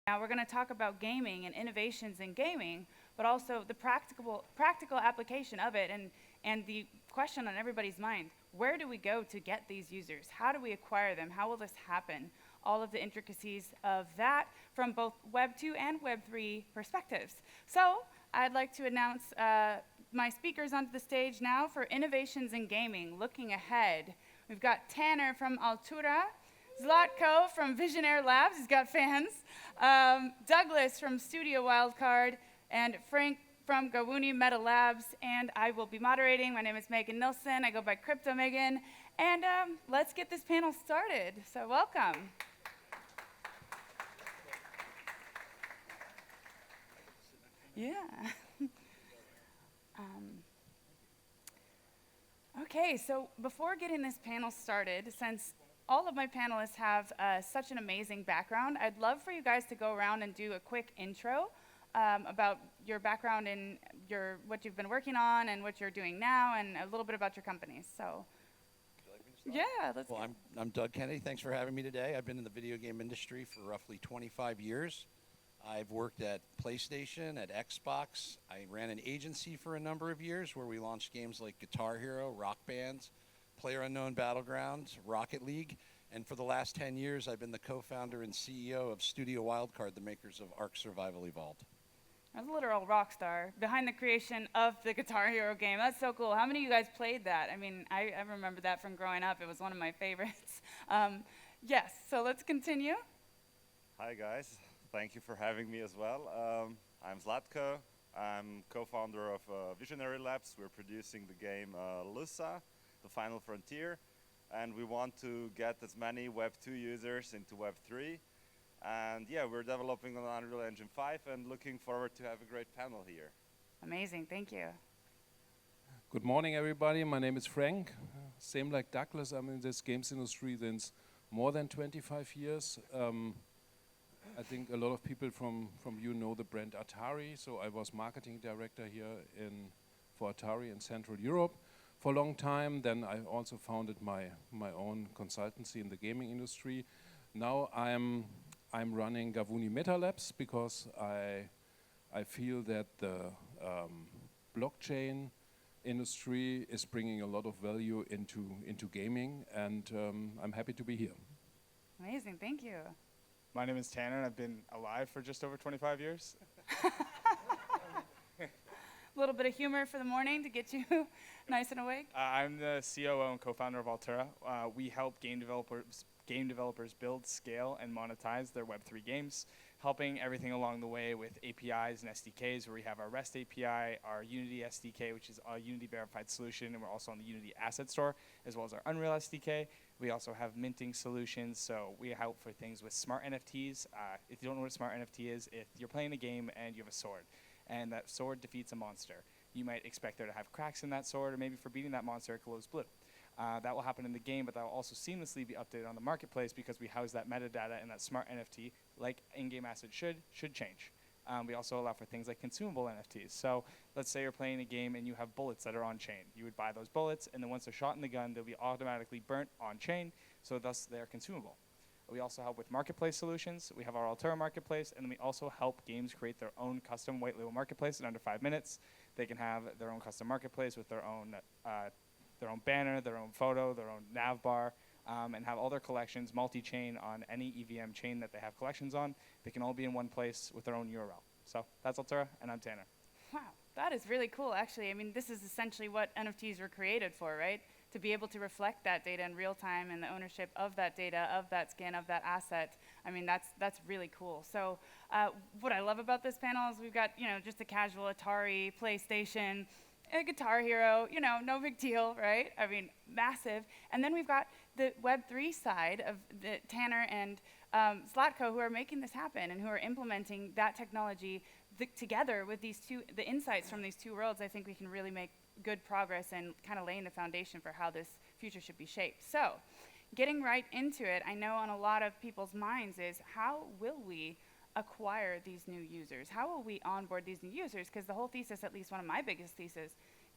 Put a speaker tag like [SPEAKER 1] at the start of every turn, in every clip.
[SPEAKER 1] Now we're going to talk about gaming and innovations in gaming, but also the practical application of it, and the question on everybody's mind: where do we go to get these users? How do we acquire them? How will this happen? All of the intricacies of that from both Web 2 and Web 3 perspectives. So I'd like to announce my speakers onto the stage now for innovations in gaming, looking ahead. We've got Tanner from Altura, Zlatko from Visionarie Labs, he's got fans, Douglas from Studio Wildcard, and Frank from Gawooni MetaLabs, and I will be moderating. My name is Megan Nilsson, I go by Crypto Megan, and let's get this panel started. So welcome. Yeah. Okay, so before getting this panel started, since all of my panelists have such an amazing background, I'd love for you guys to go around and do a quick intro about your background and what you've been working on and what you're doing now, and a little bit about your companies. So,
[SPEAKER 2] would you like me to start?
[SPEAKER 1] Yeah, let's go.
[SPEAKER 2] Well, I'm Doug Kennedy. Thanks for having me today. I've been in the video game industry for roughly 25 years. I've worked at PlayStation, at Xbox. I ran an agency for a number of years where we launched games like Guitar Hero, Rock Band, PlayerUnknown Battlegrounds, Rocket League. And for the last 10 years, I've been the co-founder and CEO of Studio Wildcard, the makers of Ark Survival Evolved.
[SPEAKER 1] I was a literal rock star behind the creation of the Guitar Hero game. That's so cool. How many of you guys played that? I mean, I remember that from growing up. It was one of my favorites. Yes, so let's continue.
[SPEAKER 3] Hi guys, thank you for having me as well. I'm Zlatko. I'm co-founder of Visionarie Labs. We're producing the game Lusa, the Final Frontier, and we want to get as many Web 2 users into Web 3. And yeah, we're developing on Unreal Engine 5 and looking forward to have a great panel here.
[SPEAKER 1] Amazing, thank you.
[SPEAKER 4] Good morning, everybody. My name is Frank. Same like Douglas, I'm in this games industry since more than 25 years. I think a lot of people from you know the brand Atari, so I was marketing director here for Atari in Central Europe for a long time. Then I also founded my own consultancy in the gaming industry. Now I'm running Gawooni MetaLabs because I feel that the blockchain industry is bringing a lot of value into gaming, and I'm happy to be here.
[SPEAKER 1] Amazing, thank you.
[SPEAKER 5] My name is Tanner, and I've been alive for just over 25 years.
[SPEAKER 1] A little bit of humor for the morning to get you nice and awake.
[SPEAKER 5] I'm the COO and co-founder of Altura. We help game developers build, scale, and monetize their Web3 games, helping everything along the way with APIs and SDKs, where we have our REST API, our Unity SDK, which is a Unity verified solution, and we're also on the Unity Asset Store, as well as our Unreal SDK. We also have minting solutions, so we help for things with smart NFTs. If you don't know what a smart NFT is, if you're playing a game and you have a sword, and that sword defeats a monster, you might expect there to have cracks in that sword, or maybe for beating that monster, it glows blue. That will happen in the game, but that will also seamlessly be updated on the marketplace because we house that metadata and that smart NFT, like in-game assets should change. We also allow for things like consumable NFTs. So let's say you're playing a game and you have bullets that are on-chain. You would buy those bullets, and then once they're shot in the gun, they'll be automatically burnt on-chain, so thus they're consumable. We also help with marketplace solutions. We have our Altura marketplace, and we also help games create their own custom white label marketplace in under 5 minutes. They can have their own custom marketplace with their own banner, their own photo, their own nav bar, and have all their collections multi-chain on any EVM chain that they have collections on. They can all be in one place with their own URL. So that's Altura, and I'm Tanner.
[SPEAKER 1] Wow, that is really cool, actually. I mean, this is essentially what NFTs were created for, right? To be able to reflect that data in real time and the ownership of that data, of that skin, of that asset. I mean, that's really cool. So what I love about this panel is we've got, just a casual Atari, PlayStation, a Guitar Hero, no big deal, right? I mean, massive. And then we've got the Web3 side of the Tanner and Zlatko, who are making this happen and who are implementing that technology together with the insights from these two worlds. I think we can really make good progress and kind of laying the foundation for how this future should be shaped. So, getting right into it, I know on a lot of people's minds is how will we acquire these new users? How will we onboard these new users? Because the whole thesis, at least one of my biggest thesis,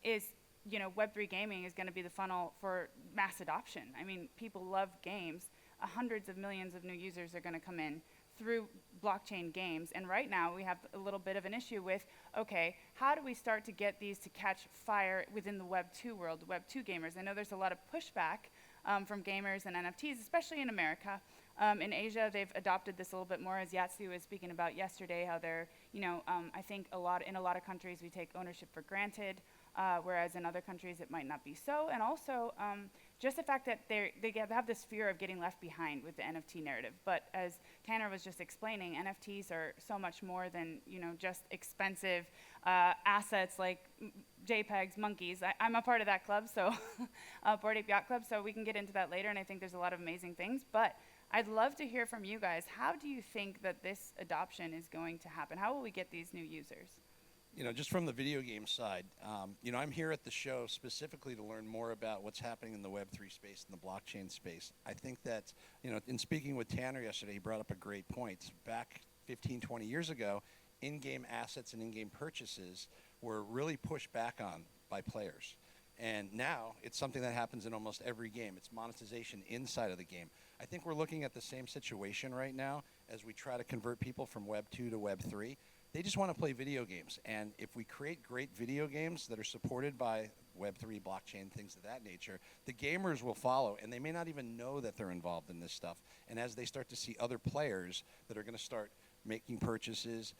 [SPEAKER 1] is Web3 gaming is going to be the funnel for mass adoption. I mean, people love games. Hundreds of millions of new users are going to come in through blockchain games. And right now we have a little bit of an issue with, okay, how do we start to get these to catch fire within the Web 2 world, the Web 2 gamers? I know there's a lot of pushback from gamers and NFTs, especially in America. In Asia, they've adopted this a little bit more, as Yatsu was speaking about yesterday, how they're, I think in a lot of countries we take ownership for granted, whereas in other countries it might not be so. And also, just the fact that they have this fear of getting left behind with the NFT narrative. But as Tanner was just explaining, NFTs are so much more than just expensive assets like JPEGs, monkeys. I'm a part of that club, so Bored Ape Yacht Club, so we can get into that later, and I think there's a lot of amazing things. But I'd love to hear from you guys. How do you think that this adoption is going to happen? How will we get these new users?
[SPEAKER 2] Just from the video game side, I'm here at the show specifically to learn more about what's happening in the Web3 space and the blockchain space. I think that, in speaking with Tanner yesterday, he brought up a great point. Back 15, 20 years ago, in-game assets and in-game purchases were really pushed back on by players. And now it's something that happens in almost every game. It's monetization inside of the game. I think we're looking at the same situation right now as we try to convert people from Web 2 to Web 3. They just want to play video games. And if we create great video games that are supported by Web3, blockchain, things of that nature, the gamers will follow, and they may not even know that they're involved in this stuff. And as they start to see other players that are going to start making purchases,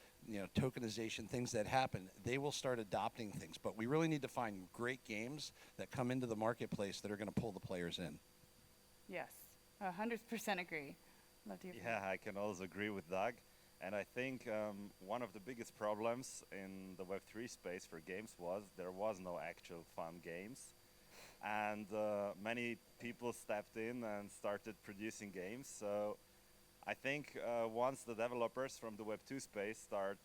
[SPEAKER 2] tokenization, things that happen, they will start adopting things. But we really need to find great games that come into the marketplace that are going to pull the players in.
[SPEAKER 1] Yes, 100% agree. Love to hear from you.
[SPEAKER 3] Yeah, I can also agree with Doug. And I think one of the biggest problems in the Web3 space for games was there was no actual fun games. And many people stepped in and started producing games. So I think once the developers from the Web2 space start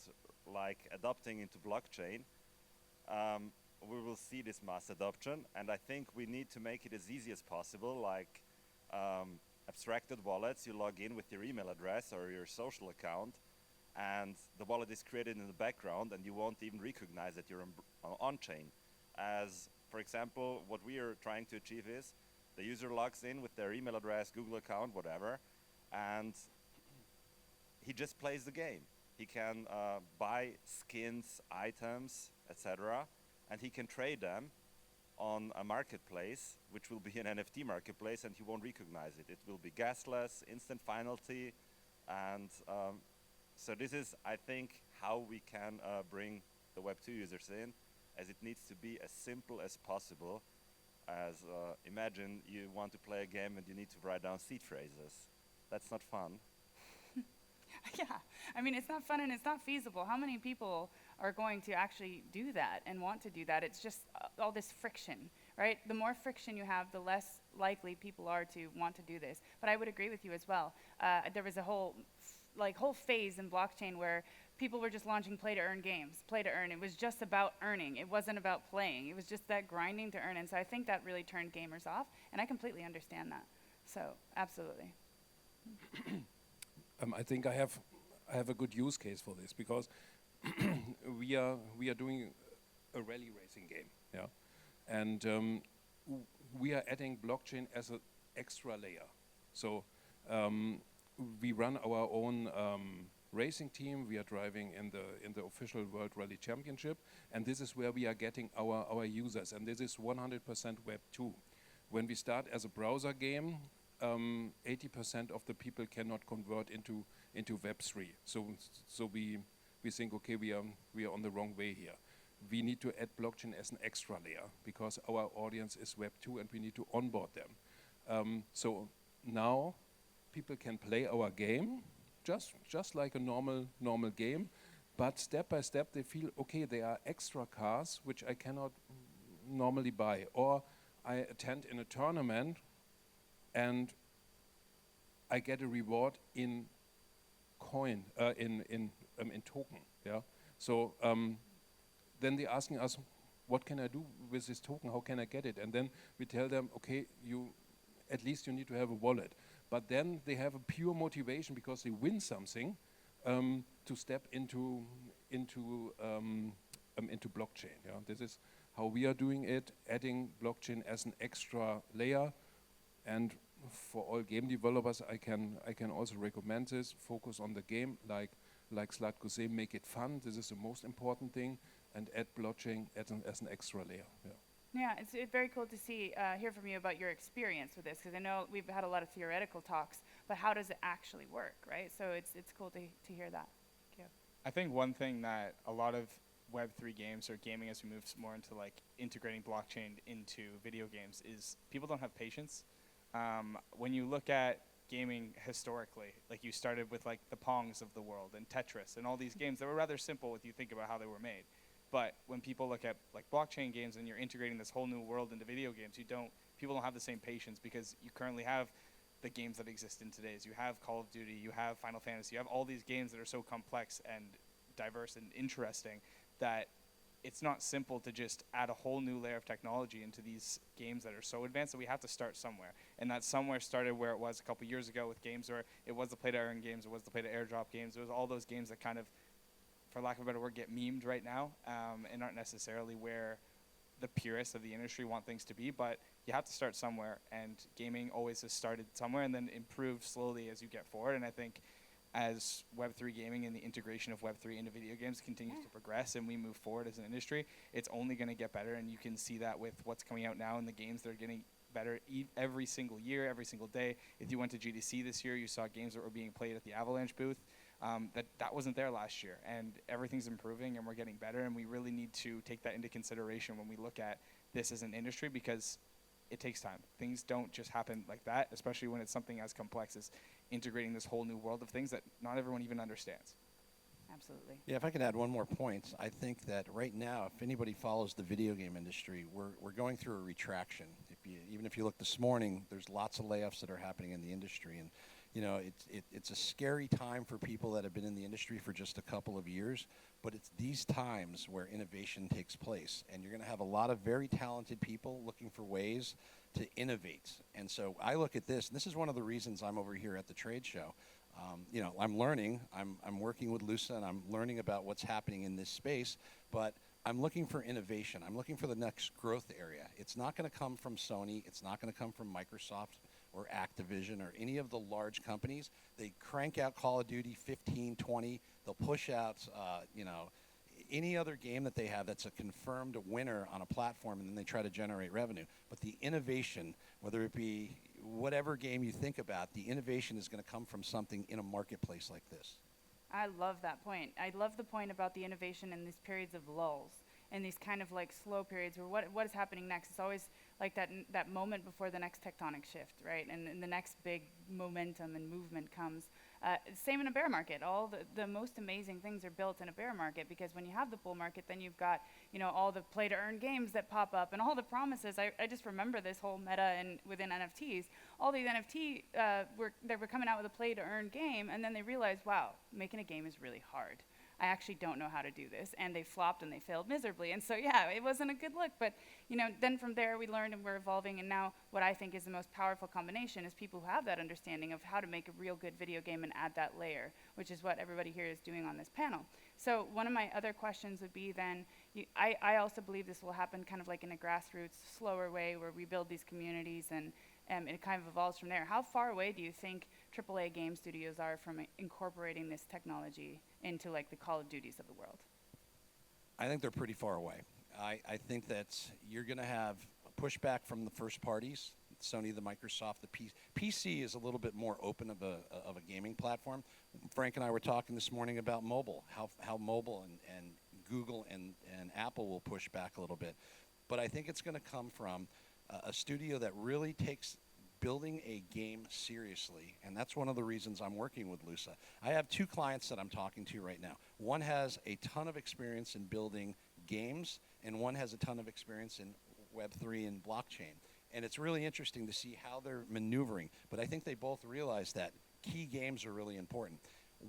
[SPEAKER 3] adopting into blockchain, we will see this mass adoption. And I think we need to make it as easy as possible, abstracted wallets. You log in with your email address or your social account, and the wallet is created in the background, and you won't even recognize that you're on-chain. As, for example, what we are trying to achieve is the user logs in with their email address, Google account, whatever, and he just plays the game. He can buy skins, items, etc., and he can trade them on a marketplace, which will be an NFT marketplace, and he won't recognize it. It will be gasless, instant finality, and so this is, I think, how we can bring the Web2 users in, as it needs to be as simple as possible. As imagine you want to play a game and you need to write down seed phrases. That's not fun.
[SPEAKER 1] Yeah, I mean, it's not fun and it's not feasible. How many people are going to actually do that and want to do that? It's just all this friction, right? The more friction you have, the less likely people are to want to do this. But I would agree with you as well. There was a whole phase in blockchain where people were just launching play-to-earn games, play-to-earn. It was just about earning. It wasn't about playing. It was just that grinding to earn. And so I think that really turned gamers off, and I completely understand that. So, absolutely.
[SPEAKER 4] I think I have a good use case for this, because we are doing a rally racing game, yeah, and we are adding blockchain as an extra layer. So we run our own racing team. We are driving in the official World Rally Championship, and this is where we are getting our users, and this is 100% Web 2. When we start as a browser game, 80% of the people cannot convert into Web 3. So we think, okay, we are on the wrong way here. We need to add blockchain as an extra layer, because our audience is Web 2 and we need to onboard them. So now people can play our game just like a normal game, but step by step they feel, okay, there are extra cars which I cannot normally buy, or I attend in a tournament and I get a reward in coin, in token. Yeah. So then they're asking us, what can I do with this token? How can I get it? And then we tell them, okay, at least you need to have a wallet. But then they have a pure motivation, because they win something, to step into blockchain. Yeah. This is how we are doing it, adding blockchain as an extra layer. And for all game developers, I can also recommend this. Focus on the game, like Zlatko say, make it fun. This is the most important thing, and add blockchain as an extra layer. Yeah.
[SPEAKER 1] Yeah, it's very cool to hear from you about your experience with this, because I know we've had a lot of theoretical talks, but how does it actually work, right? So it's cool to hear that. Thank you.
[SPEAKER 5] I think one thing that a lot of Web3 games or gaming, as we move more into like integrating blockchain into video games, is people don't have patience. When you look at gaming historically, like you started with like the Pongs of the world and Tetris and all these games that were rather simple if you think about how they were made. But when people look at like blockchain games and you're integrating this whole new world into video games, people don't have the same patience, because you currently have the games that exist in today's. You have Call of Duty, you have Final Fantasy, you have all these games that are so complex and diverse and interesting that it's not simple to just add a whole new layer of technology into these games that are so advanced that we have to start somewhere. And that somewhere started where it was a couple years ago with games where it was the play-to-earn games, it was the play-to-airdrop games, it was all those games that kind of, for lack of a better word, get memed right now, and aren't necessarily where the purists of the industry want things to be. But you have to start somewhere, and gaming always has started somewhere and then improved slowly as you get forward. And I think as Web3 gaming and the integration of Web3 into video games continues to progress and we move forward as an industry, it's only going to get better. And you can see that with what's coming out now in the games that are getting better every single year, every single day. If you went to GDC this year, you saw games that were being played at the Avalanche booth. That wasn't there last year, and everything's improving and we're getting better, and we really need to take that into consideration when we look at this as an industry, because it takes time. Things don't just happen like that, especially when it's something as complex as integrating this whole new world of things that not everyone even understands.
[SPEAKER 1] Absolutely.
[SPEAKER 2] Yeah, if I could add one more point, I think that right now, if anybody follows the video game industry, we're going through a retraction. Even if you look this morning, there's lots of layoffs that are happening in the industry, and you know, it's a scary time for people that have been in the industry for just a couple of years, but it's these times where innovation takes place, and you're going to have a lot of very talented people looking for ways to innovate. And so I look at this, and this is one of the reasons I'm over here at the trade show. You know, I'm learning, I'm working with Lusa, and I'm learning about what's happening in this space, but I'm looking for innovation. I'm looking for the next growth area. It's not going to come from Sony. It's not going to come from Microsoft or Activision or any of the large companies. They crank out Call of Duty 15, 20. They'll push out, you know, any other game that they have that's a confirmed winner on a platform, and then they try to generate revenue. But the innovation, whether it be whatever game you think about, the innovation is going to come from something in a marketplace like this.
[SPEAKER 1] I love that point. I love the point about the innovation in these periods of lulls and these kind of like slow periods where what is happening next. It's always like that moment before the next tectonic shift, right? And the next big momentum and movement comes. Same in a bear market. All the most amazing things are built in a bear market, because when you have the bull market, then you've got, you know, all the play to earn games that pop up and all the promises. I just remember this whole meta and within NFTs, all these NFT they were coming out with a play to earn game, and then they realized, wow, making a game is really hard. I actually don't know how to do this, and they flopped and they failed miserably. And so yeah, it wasn't a good look, but you know, then from there we learned and we're evolving, and now what I think is the most powerful combination is people who have that understanding of how to make a real good video game and add that layer, which is what everybody here is doing on this panel. So one of my other questions would be then, I also believe this will happen kind of like in a grassroots, slower way where we build these communities and it kind of evolves from there. How far away do you think AAA game studios are from incorporating this technology into like the Call of Duties of the world?
[SPEAKER 2] I think they're pretty far away. I think that you're going to have a pushback from the first parties, Sony, the Microsoft, the PC is a little bit more open of a gaming platform. Frank and I were talking this morning about mobile, how mobile and Google and Apple will push back a little bit. But I think it's going to come from a studio that really takes building a game seriously, and that's one of the reasons I'm working with Lusa. I have two clients that I'm talking to right now. One has a ton of experience in building games, and one has a ton of experience in Web3 and blockchain. And it's really interesting to see how they're maneuvering, but I think they both realize that key games are really important.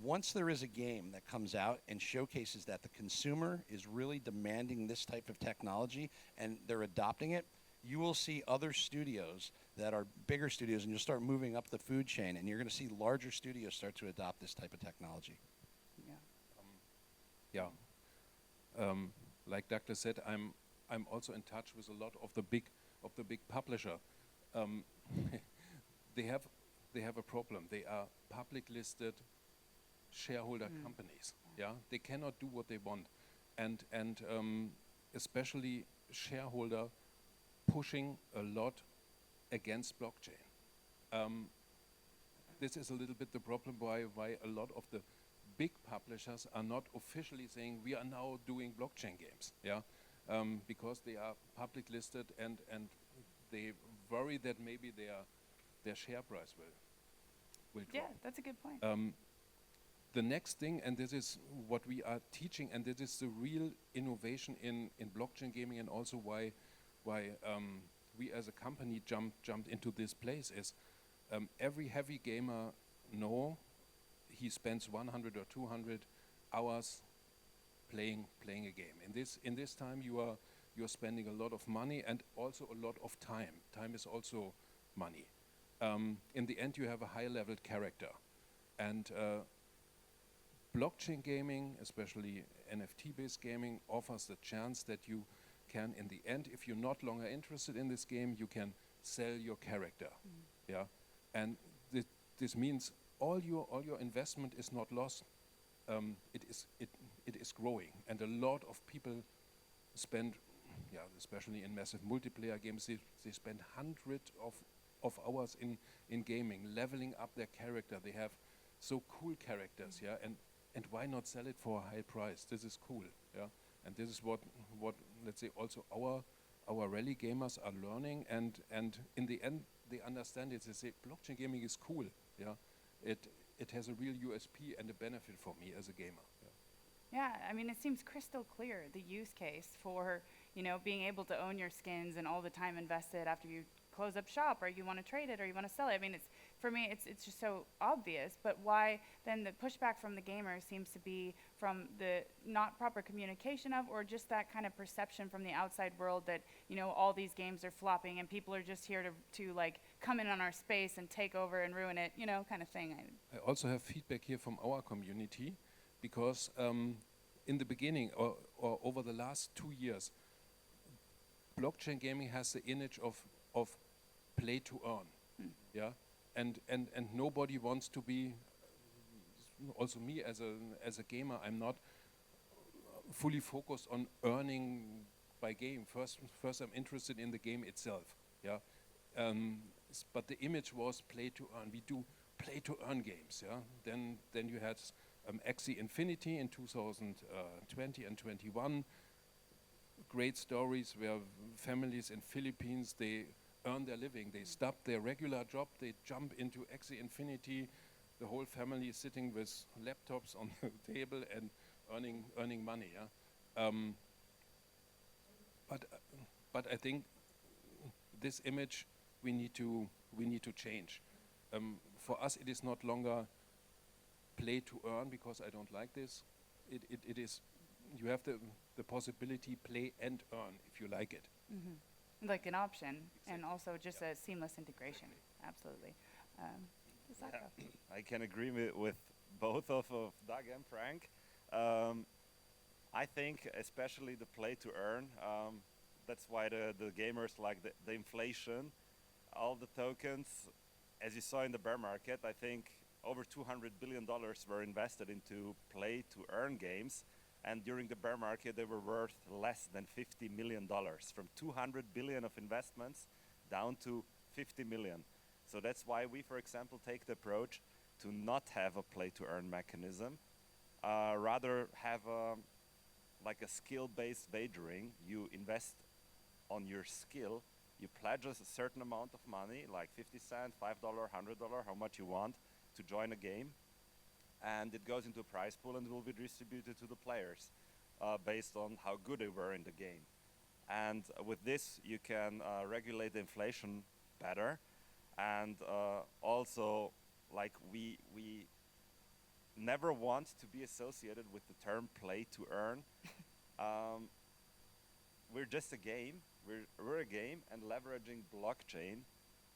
[SPEAKER 2] Once there is a game that comes out and showcases that the consumer is really demanding this type of technology and they're adopting it, you will see other studios that are bigger studios, and you'll start moving up the food chain, and you're going to see larger studios start to adopt this type of technology.
[SPEAKER 1] Yeah.
[SPEAKER 4] Like Douglas said, I'm also in touch with a lot of the big publisher. they have a problem. They are public listed shareholder companies. Yeah, they cannot do what they want, and especially shareholder pushing a lot against blockchain. This is a little bit the problem why a lot of the big publishers are not officially saying we are now doing blockchain games. Yeah, because they are public listed and they worry that maybe their share price will drop.
[SPEAKER 1] Yeah, that's a good point.
[SPEAKER 4] The next thing, and this is what we are teaching, and this is the real innovation in blockchain gaming, and also why we as a company jumped into this place, is every heavy gamer know he spends 100 or 200 hours playing a game. In this time you're spending a lot of money and also a lot of time. Time is also money. In the end you have a high-level character, and blockchain gaming, especially NFT-based gaming, offers the chance that you can, in the end, if you're not longer interested in this game, you can sell your character. Yeah, and this means all your investment is not lost. It is growing, and a lot of people spend, especially in massive multiplayer games, they spend hundreds of hours in gaming, leveling up their character. They have so cool characters, yeah, and why not sell it for a high price? This is cool, yeah, and this is what let's say also our rally gamers are learning, and in the end they understand it. They say blockchain gaming is cool, yeah, it has a real USP and a benefit for me as a gamer.
[SPEAKER 1] Yeah, I mean, it seems crystal clear, the use case for, being able to own your skins and all the time invested after you close up shop, or you want to trade it, or you want to sell it. I mean, for me, it's just so obvious. But why then the pushback from the gamers seems to be from the not proper communication of, or just that kind of perception from the outside world that, all these games are flopping and people are just here to like come in on our space and take over and ruin it, kind of thing.
[SPEAKER 4] I also have feedback here from our community, because in the beginning or over the last 2 years, blockchain gaming has the image of play to earn, yeah, and nobody wants to be. Also, me as a gamer, I'm not fully focused on earning by game. First, I'm interested in the game itself, yeah. But the image was play to earn. We do play to earn games, yeah. Then you had Axie Infinity in 2020 and 21. Great stories where families in Philippines, they earn their living. They stop their regular job, they jump into Axie Infinity. The whole family is sitting with laptops on the table and earning money. Yeah? But I think this image we need to change. For us, it is not longer play to earn, because I don't like this. It is, you have the possibility play and earn if you like it.
[SPEAKER 1] Like an option, and also just a seamless integration. Absolutely. Zlatko.
[SPEAKER 3] I can agree with both of Doug and Frank. I think especially the play to earn, that's why the gamers like the inflation. All the tokens, as you saw in the bear market, I think over $200 billion were invested into play to earn games. And during the bear market, they were worth less than $50 million, from 200 billion of investments down to 50 million. So that's why we, for example, take the approach to not have a play-to-earn mechanism, rather have like a skill-based wagering. You invest on your skill, you pledge a certain amount of money, like 50 cents, $5, $100, how much you want, to join a game. And it goes into a prize pool and will be distributed to the players based on how good they were in the game. And with this, you can regulate the inflation better. And also, like we never want to be associated with the term play to earn. We're just a game. We're a game, and leveraging blockchain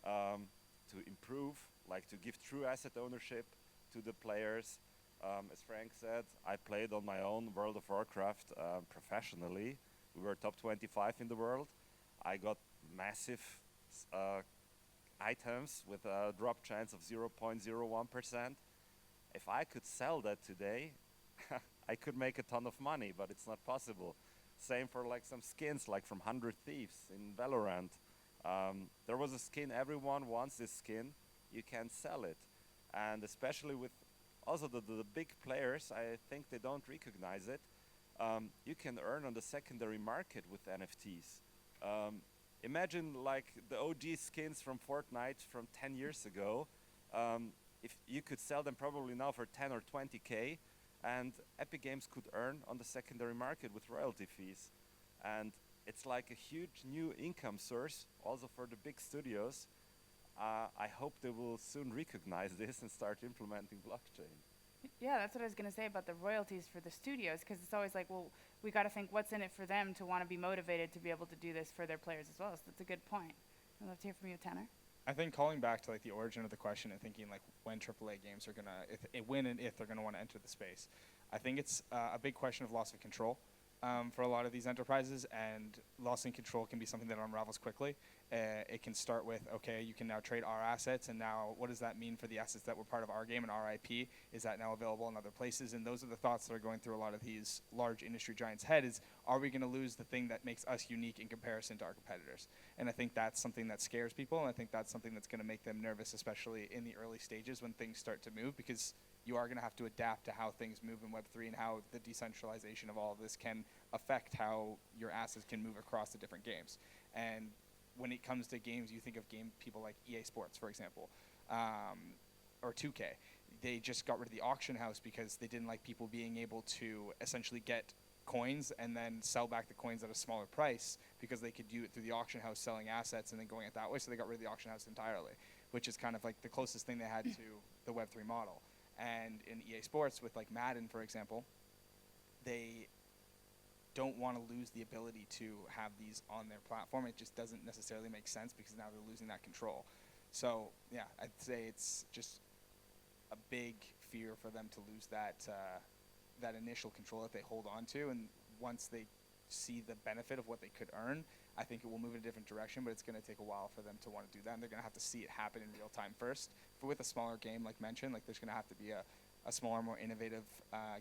[SPEAKER 3] to improve, like to give true asset ownership to the players. As Frank said, I played on my own World of Warcraft professionally. We were top 25 in the world. I got massive items with a drop chance of 0.01%. If I could sell that today, I could make a ton of money, but it's not possible. Same for like some skins, like from 100 Thieves in Valorant. There was a skin, everyone wants this skin, you can't sell it. And especially with also the big players, I think they don't recognize it. You can earn on the secondary market with NFTs. Imagine like the OG skins from Fortnite from 10 years ago. If you could sell them probably now for 10 or 20K, and Epic Games could earn on the secondary market with royalty fees. And it's like a huge new income source also for the big studios. I hope they will soon recognize this and start implementing blockchain.
[SPEAKER 1] Yeah, that's what I was going to say about the royalties for the studios, because it's always like, well, we got to think what's in it for them to want to be motivated to be able to do this for their players as well. So that's a good point. I'd love to hear from you, Tanner.
[SPEAKER 5] I think calling back to like the origin of the question and thinking like when AAA games are gonna, when and if they're gonna want to enter the space, I think it's a big question of loss of control for a lot of these enterprises, and loss in control can be something that unravels quickly. It can start with, okay, you can now trade our assets, and now what does that mean for the assets that were part of our game and our IP? Is that now available in other places? And those are the thoughts that are going through a lot of these large industry giants' head is, are we going to lose the thing that makes us unique in comparison to our competitors? And I think that's something that scares people, and I think that's something that's going to make them nervous, especially in the early stages when things start to move, because you are going to have to adapt to how things move in Web3 and how the decentralization of all of this can affect how your assets can move across the different games. And when it comes to games, you think of people like EA Sports, for example, or 2K. They just got rid of the auction house because they didn't like people being able to essentially get coins and then sell back the coins at a smaller price because they could do it through the auction house selling assets and then going it that way. So they got rid of the auction house entirely, which is kind of like the closest thing they had to the Web3 model. And in EA Sports with like Madden, for example, they don't want to lose the ability to have these on their platform. It just doesn't necessarily make sense because now they're losing that control. So yeah, I'd say it's just a big fear for them to lose that that initial control that they hold on to. And once they see the benefit of what they could earn, I think it will move in a different direction, but it's going to take a while for them to want to do that. And they're going to have to see it happen in real time first. But with a smaller game, like mentioned, like there's going to have to be a smaller, more innovative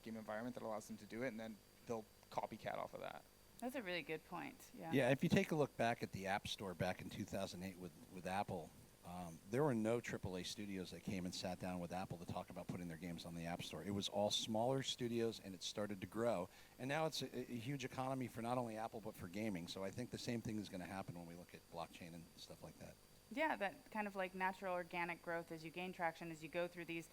[SPEAKER 5] game environment that allows them to do it, and then they'll copycat off of that.
[SPEAKER 1] That's a really good point. Yeah.
[SPEAKER 2] Yeah, if you take a look back at the App Store back in 2008 with Apple, there were no AAA studios that came and sat down with Apple to talk about putting their games on the App Store. It was all smaller studios, and it started to grow. And now it's a huge economy for not only Apple, but for gaming. So I think the same thing is going to happen when we look at blockchain and stuff like that.
[SPEAKER 1] Yeah, that kind of like natural organic growth as you gain traction, as you go through these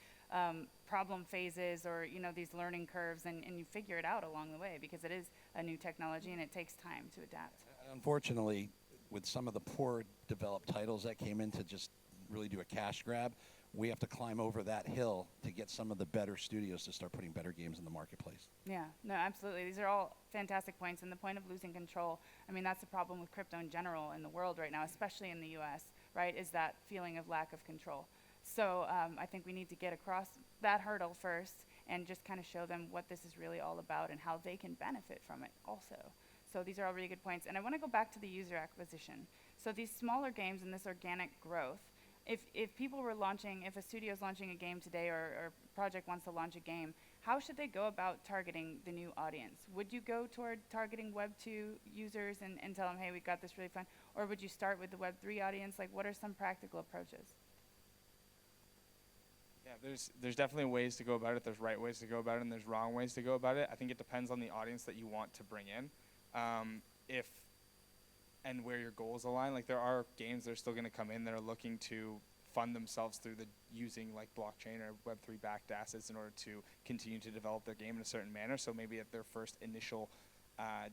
[SPEAKER 1] problem phases or, you know, these learning curves, and you figure it out along the way because it is a new technology and it takes time to adapt.
[SPEAKER 2] Unfortunately, with some of the poor developed titles that came in to just really do a cash grab, we have to climb over that hill to get some of the better studios to start putting better games in the marketplace.
[SPEAKER 1] Yeah, no, absolutely. These are all fantastic points. And the point of losing control, I mean, that's the problem with crypto in general in the world right now, especially in the US, right, is that feeling of lack of control. So I think we need to get across that hurdle first and just kind of show them what this is really all about and how they can benefit from it also. So these are all really good points. And I want to go back to the user acquisition. So these smaller games and this organic growth, if people were launching, if a studio is launching a game today or a project wants to launch a game, how should they go about targeting the new audience? Would you go toward targeting Web 2 users and tell them, hey, we got this really fun? Or would you start with the Web 3 audience? Like, what are some practical approaches?
[SPEAKER 5] Yeah, there's definitely ways to go about it. There's right ways to go about it, and there's wrong ways to go about it. I think it depends on the audience that you want to bring in. If and where your goals align. Like there are games that are still going to come in that are looking to fund themselves through using like blockchain or Web3 backed assets in order to continue to develop their game in a certain manner. So maybe at their first initial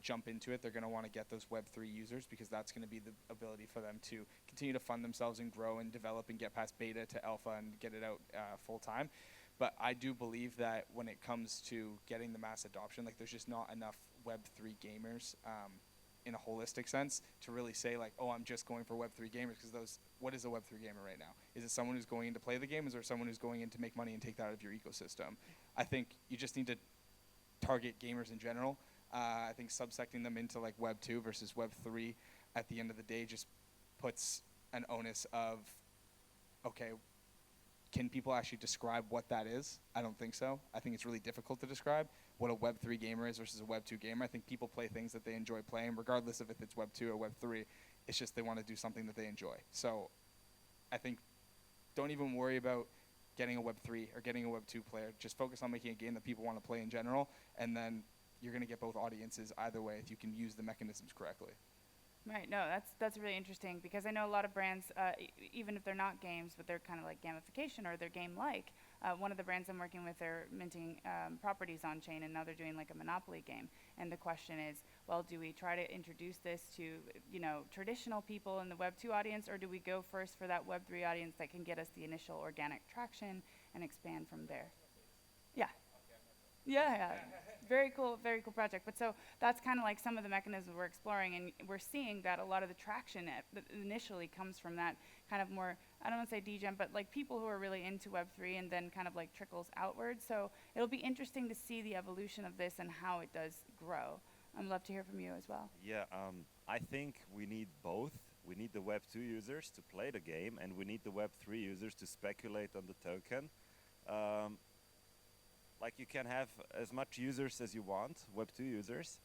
[SPEAKER 5] jump into it, they're going to want to get those Web3 users because that's going to be the ability for them to continue to fund themselves and grow and develop and get past beta to alpha and get it out full time. But I do believe that when it comes to getting the mass adoption, like there's just not enough Web3 gamers in a holistic sense to really say like, oh, I'm just going for Web3 gamers, because what is a Web3 gamer right now? Is it someone who's going in to play the game? Is there someone who's going in to make money and take that out of your ecosystem? I think you just need to target gamers in general. I think subsecting them into like Web 2 versus Web 3 at the end of the day just puts an onus of okay, can people actually describe what that is? I don't think so. I think it's really difficult to describe what a Web3 gamer is versus a Web2 gamer. I think people play things that they enjoy playing, regardless of if it's Web2 or Web3. It's just they want to do something that they enjoy. So I think don't even worry about getting a Web3 or getting a Web2 player. Just focus on making a game that people want to play in general, and then you're going to get both audiences either way if you can use the mechanisms correctly.
[SPEAKER 1] Right. No, that's really interesting because I know a lot of brands, even if they're not games, but they're kind of like gamification or they're game-like. One of the brands I'm working with, they're minting properties on chain, and now they're doing like a Monopoly game. And the question is, well, do we try to introduce this to traditional people in the Web2 audience, or do we go first for that Web3 audience that can get us the initial organic traction and expand from there? Yeah. Yeah. Very cool project. But so that's kind of like some of the mechanisms we're exploring, and we're seeing that a lot of the traction that initially comes from that kind of more, I don't want to say degen, but like people who are really into Web3 and then kind of like trickles outward. So it'll be interesting to see the evolution of this and how it does grow. I'd love to hear from you as well.
[SPEAKER 3] Yeah, I think we need both. We need the Web2 users to play the game, and we need the Web3 users to speculate on the token. Like you can have as much users as you want, Web2 users.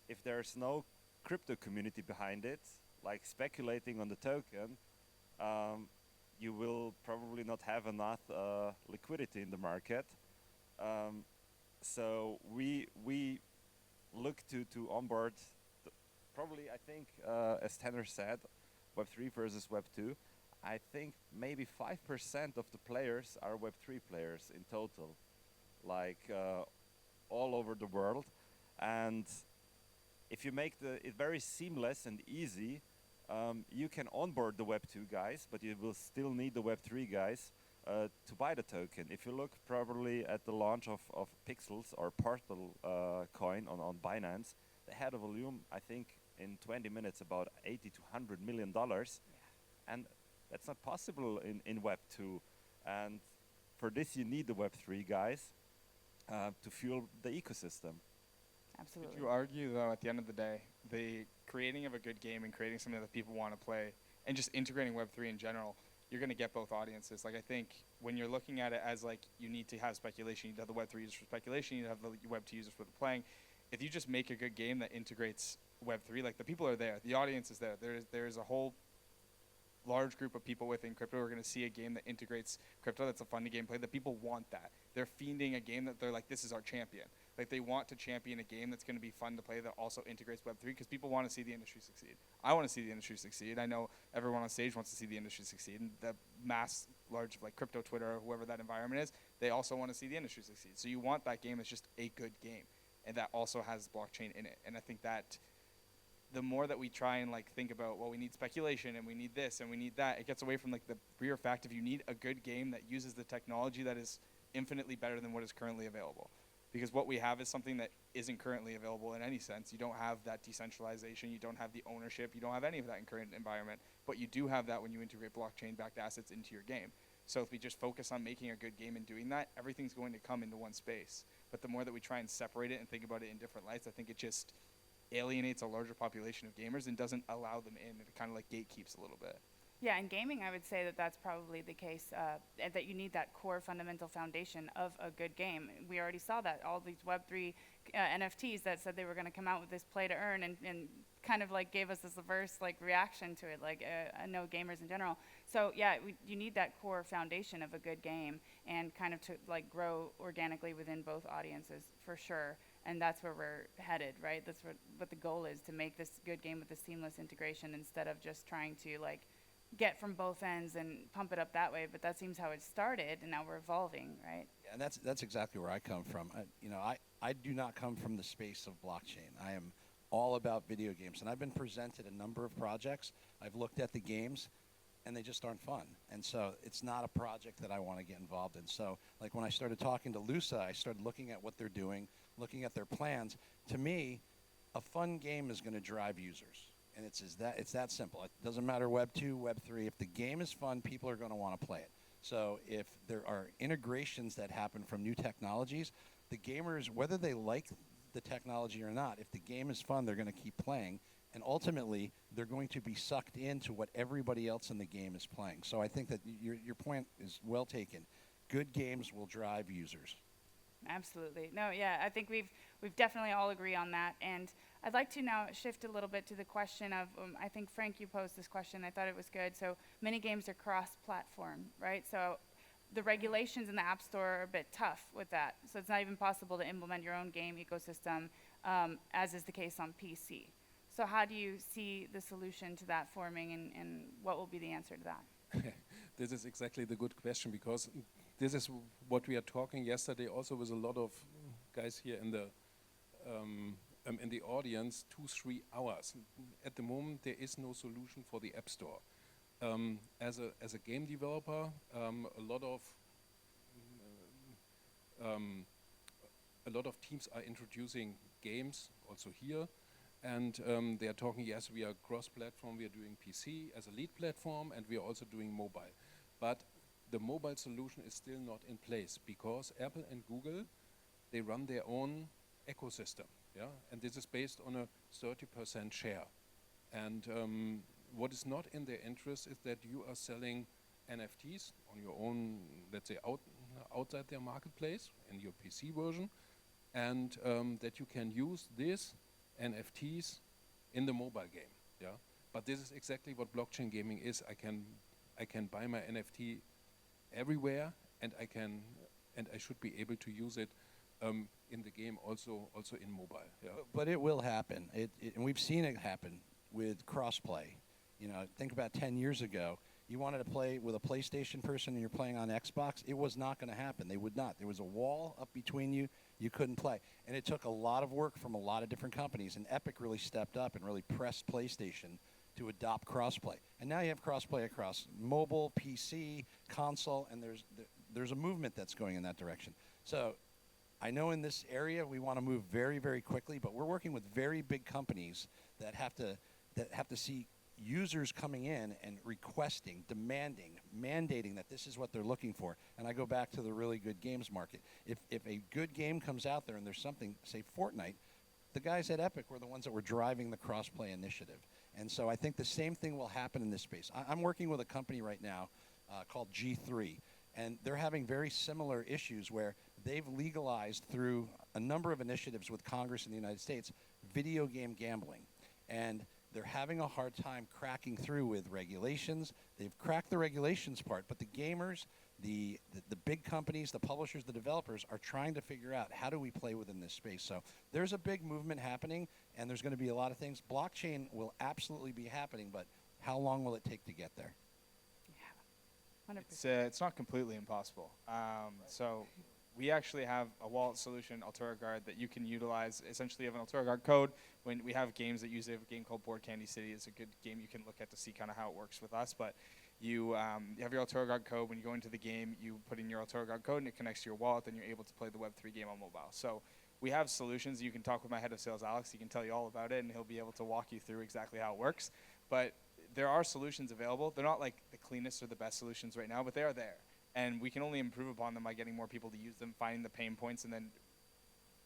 [SPEAKER 3] If there's no crypto community behind it, like speculating on the token, you will probably not have enough liquidity in the market. So we look to onboard, probably I think, as Tanner said, Web3 versus Web2. I think maybe 5% of the players are Web3 players in total, like all over the world. And if you make it very seamless and easy, you can onboard the Web2 guys, but you will still need the Web3 guys to buy the token. If you look probably at the launch of Pixels or Portal coin on Binance, they had a volume, I think, in 20 minutes about $80 to $100 million. And that's not possible in Web 2. And for this, you need the Web 3 guys to fuel the ecosystem.
[SPEAKER 1] Absolutely.
[SPEAKER 5] Could you argue, though, at the end of the day, the creating of a good game and creating something that people want to play and just integrating Web 3 in general, you're going to get both audiences. Like, I think when you're looking at it as, like, you need to have speculation, you need to have the Web 3 users for speculation, you need to have the Web 2 users for the playing. If you just make a good game that integrates Web 3, like, the people are there. The audience is there. There's a whole large group of people within crypto are going to see a game that integrates crypto that's a fun gameplay, that people want that. They're fiending a game that they're like, this is our champion. Like, they want to champion a game that's going to be fun to play that also integrates Web3 because people want to see the industry succeed. I want to see the industry succeed. I know everyone on stage wants to see the industry succeed. And the mass large, like crypto Twitter or whoever that environment is, they also want to see the industry succeed. So you want that game as just a good game, and that also has blockchain in it. And I think that the more that we try and like think about, well, we need speculation and we need this and we need that, it gets away from like the real fact of you need a good game that uses the technology that is infinitely better than what is currently available. Because what we have is something that isn't currently available in any sense. You don't have that decentralization, you don't have the ownership, you don't have any of that in current environment, but you do have that when you integrate blockchain-backed assets into your game. So if we just focus on making a good game and doing that, everything's going to come into one space. But the more that we try and separate it and think about it in different lights, I think it just alienates a larger population of gamers and doesn't allow them in. It kind of like gatekeeps a little bit.
[SPEAKER 1] Yeah, in gaming, I would say that that's probably the case, that you need that core fundamental foundation of a good game. We already saw that, all these Web3 NFTs that said they were going to come out with this play to earn and kind of like gave us this reverse like reaction to it, like no gamers in general. So yeah, you need that core foundation of a good game and kind of to like grow organically within both audiences for sure. And that's where we're headed, right? That's what the goal is, to make this good game with a seamless integration instead of just trying to like get from both ends and pump it up that way. But that seems how it started, and now we're evolving, right?
[SPEAKER 2] Yeah, and that's exactly where I come from. I do not come from the space of blockchain. I am all about video games, and I've been presented a number of projects. I've looked at the games, and they just aren't fun. And so it's not a project that I want to get involved in. So like when I started talking to Lusa, I started looking at what they're doing, looking at their plans. To me, a fun game is going to drive users. And it's that simple. It doesn't matter Web 2, Web 3. If the game is fun, people are going to want to play it. So if there are integrations that happen from new technologies, the gamers, whether they like the technology or not, if the game is fun, they're going to keep playing. And ultimately, they're going to be sucked into what everybody else in the game is playing. So I think that your point is well taken. Good games will drive users.
[SPEAKER 1] Absolutely. No, yeah, I think we've definitely all agree on that. And I'd like to now shift a little bit to the question of, I think, Frank, you posed this question. I thought it was good. So many games are cross-platform, right? So the regulations in the App Store are a bit tough with that. So it's not even possible to implement your own game ecosystem, as is the case on PC. So how do you see the solution to that forming, and what will be the answer to that?
[SPEAKER 4] This is exactly the good question, because this is what we are talking yesterday also with a lot of guys here in the audience, 2-3 hours. At the moment, there is no solution for the App Store. As a game developer, a lot of teams are introducing games also here, and they are talking, yes, we are cross-platform, we are doing PC as a lead platform, and we are also doing mobile. But the mobile solution is still not in place, because Apple and Google, they run their own ecosystem, yeah? And this is based on a 30% share. And what is not in their interest is that you are selling NFTs on your own, let's say, outside their marketplace in your PC version, and that you can use these NFTs in the mobile game, yeah? But this is exactly what blockchain gaming is. I can buy my NFT everywhere, and I should be able to use it in the game also in mobile. Yeah.
[SPEAKER 2] But it will happen. And we've seen it happen with crossplay. You know, think about 10 years ago. You wanted to play with a PlayStation person and you're playing on Xbox. It was not going to happen. They would not. There was a wall up between you. You couldn't play. And it took a lot of work from a lot of different companies. And Epic really stepped up and really pressed PlayStation to adopt crossplay. And now you have crossplay across mobile, PC, console, and there's a movement that's going in that direction. So I know in this area we want to move very, very quickly, but we're working with very big companies that have to see users coming in and requesting, demanding, mandating that this is what they're looking for. And I go back to the really good games market. If a good game comes out there and there's something, say Fortnite, the guys at Epic were the ones that were driving the crossplay initiative. And so I think the same thing will happen in this space. I'm working with a company right now called G3, and they're having very similar issues where they've legalized through a number of initiatives with Congress in the United States video game gambling. And they're having a hard time cracking through with regulations. They've cracked the regulations part, but the gamers, the big companies, the publishers, the developers are trying to figure out how do we play within this space. So there's a big movement happening, and there's going to be a lot of things. Blockchain will absolutely be happening, but how long will it take to get there?
[SPEAKER 1] Yeah, 100%.
[SPEAKER 5] It's not completely impossible. So we actually have a wallet solution, Altura Guard, that you can utilize. Essentially, you have an Altura Guard code. When we have games that use it, a game called Board Candy City. It's a good game you can look at to see kind of how it works with us. But you have your Altura Guard code. When you go into the game, you put in your Altura Guard code, and it connects to your wallet, and you're able to play the Web3 game on mobile. So we have solutions. You can talk with my head of sales, Alex. He can tell you all about it, and he'll be able to walk you through exactly how it works. But there are solutions available. They're not like the cleanest or the best solutions right now, but they are there. And we can only improve upon them by getting more people to use them, finding the pain points, and then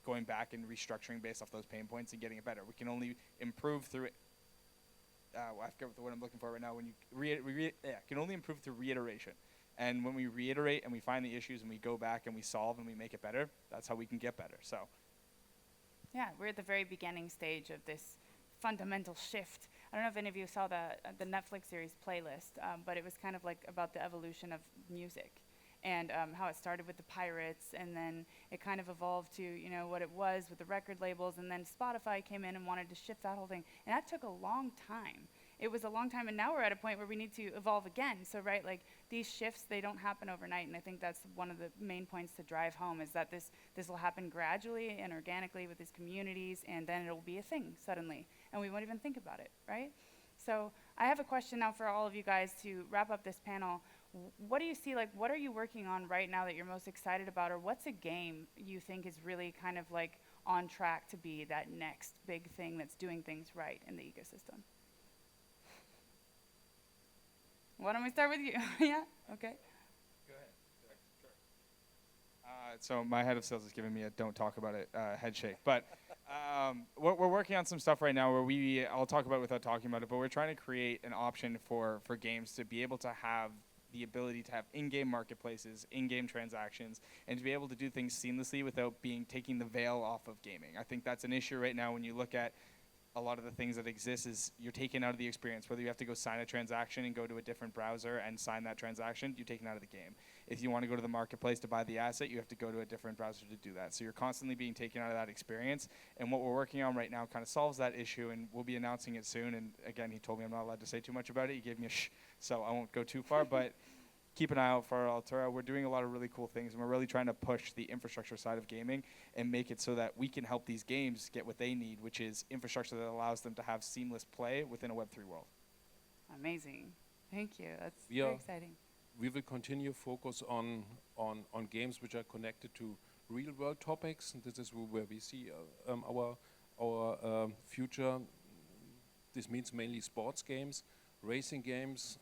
[SPEAKER 5] going back and restructuring based off those pain points and getting it better. We can only improve through it. I forget the word I'm looking for right now. When you can only improve through reiteration. And when we reiterate and we find the issues and we go back and we solve and we make it better, that's how we can get better. So,
[SPEAKER 1] yeah, we're at the very beginning stage of this fundamental shift. I don't know if any of you saw the Netflix series Playlist, but it was kind of like about the evolution of music and how it started with the pirates, and then it kind of evolved to, you know, what it was with the record labels, and then Spotify came in and wanted to shift that whole thing. And that took a long time. It was a long time, and now we're at a point where we need to evolve again. So, right, like these shifts, they don't happen overnight, and I think that's one of the main points to drive home is that this will happen gradually and organically with these communities, and then it'll be a thing suddenly, and we won't even think about it, right? So I have a question now for all of you guys to wrap up this panel. What do you see, like, what are you working on right now that you're most excited about, or what's a game you think is really kind of like on track to be that next big thing that's doing things right in the ecosystem? Why don't we start with you? Yeah, okay.
[SPEAKER 5] go ahead. Sure. So my head of sales is giving me a "don't talk about it" head shake. But we're working on some stuff right now where I'll talk about it without talking about it. But we're trying to create an option for games to be able to have the ability to have in-game marketplaces, in-game transactions, and to be able to do things seamlessly without taking the veil off of gaming. I think that's an issue right now when you look at a lot of the things that exist is you're taken out of the experience. Whether you have to go sign a transaction and go to a different browser and sign that transaction, you're taken out of the game. If you want to go to the marketplace to buy the asset, you have to go to a different browser to do that. So you're constantly being taken out of that experience. And what we're working on right now kind of solves that issue, and we'll be announcing it soon. And again, he told me I'm not allowed to say too much about it. He gave me a shh, so I won't go too far. But keep an eye out for Altura. We're doing a lot of really cool things, and we're really trying to push the infrastructure side of gaming and make it so that we can help these games get what they need, which is infrastructure that allows them to have seamless play within a Web3 world.
[SPEAKER 1] Amazing. Thank you. That's
[SPEAKER 4] Yeah.
[SPEAKER 1] very exciting.
[SPEAKER 4] We will continue focus on games which are connected to real world topics. And this is where we see our future. This means mainly sports games, racing games.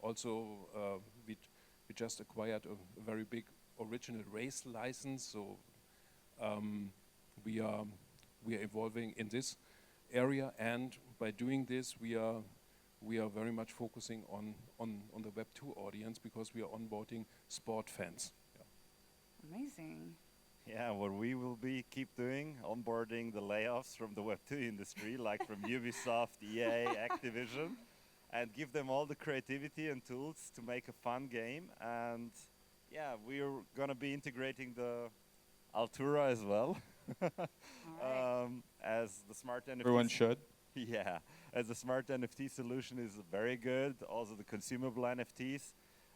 [SPEAKER 4] Also, we just acquired a very big original race license, so we are evolving in this area, and by doing this, we are very much focusing on the Web2 audience because we are onboarding sport fans. Yeah.
[SPEAKER 1] Amazing.
[SPEAKER 3] Yeah, what we will keep doing, onboarding the layoffs from the Web2 industry, like from Ubisoft, EA, Activision, and give them all the creativity and tools to make a fun game. And yeah, we're going to be integrating the Altura as well.
[SPEAKER 1] Right.
[SPEAKER 3] As the smart NFT.
[SPEAKER 5] Everyone should.
[SPEAKER 3] Yeah, as the smart NFT solution is very good, also the consumable NFTs.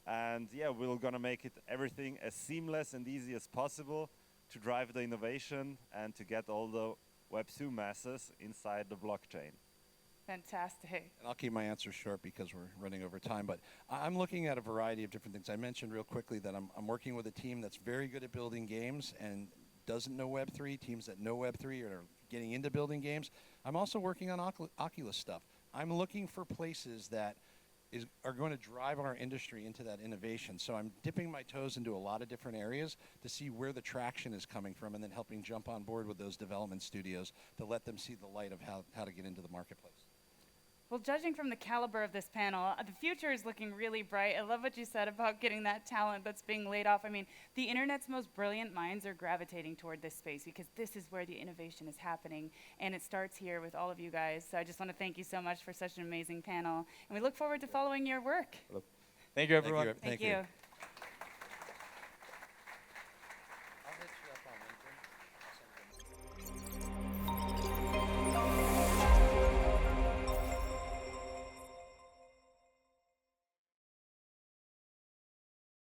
[SPEAKER 3] And yeah, we're going to make it everything as seamless and easy as possible to drive the innovation and to get all the Web2 masses inside the blockchain.
[SPEAKER 1] Fantastic.
[SPEAKER 2] And I'll keep my answer short because we're running over time, but I'm looking at a variety of different things. I mentioned real quickly that I'm working with a team that's very good at building games and doesn't know Web3, teams that know Web3 are getting into building games. I'm also working on Oculus stuff. I'm looking for places that are going to drive our industry into that innovation. So I'm dipping my toes into a lot of different areas to see where the traction is coming from and then helping jump on board with those development studios to let them see the light of how to get into the marketplace.
[SPEAKER 1] Well, judging from the caliber of this panel, the future is looking really bright. I love what you said about getting that talent that's being laid off. I mean, the internet's most brilliant minds are gravitating toward this space because this is where the innovation is happening, and it starts here with all of you guys. So I just want to thank you so much for such an amazing panel, and we look forward to following your work.
[SPEAKER 5] Thank you, everyone.
[SPEAKER 2] Thank you.
[SPEAKER 1] Thank you.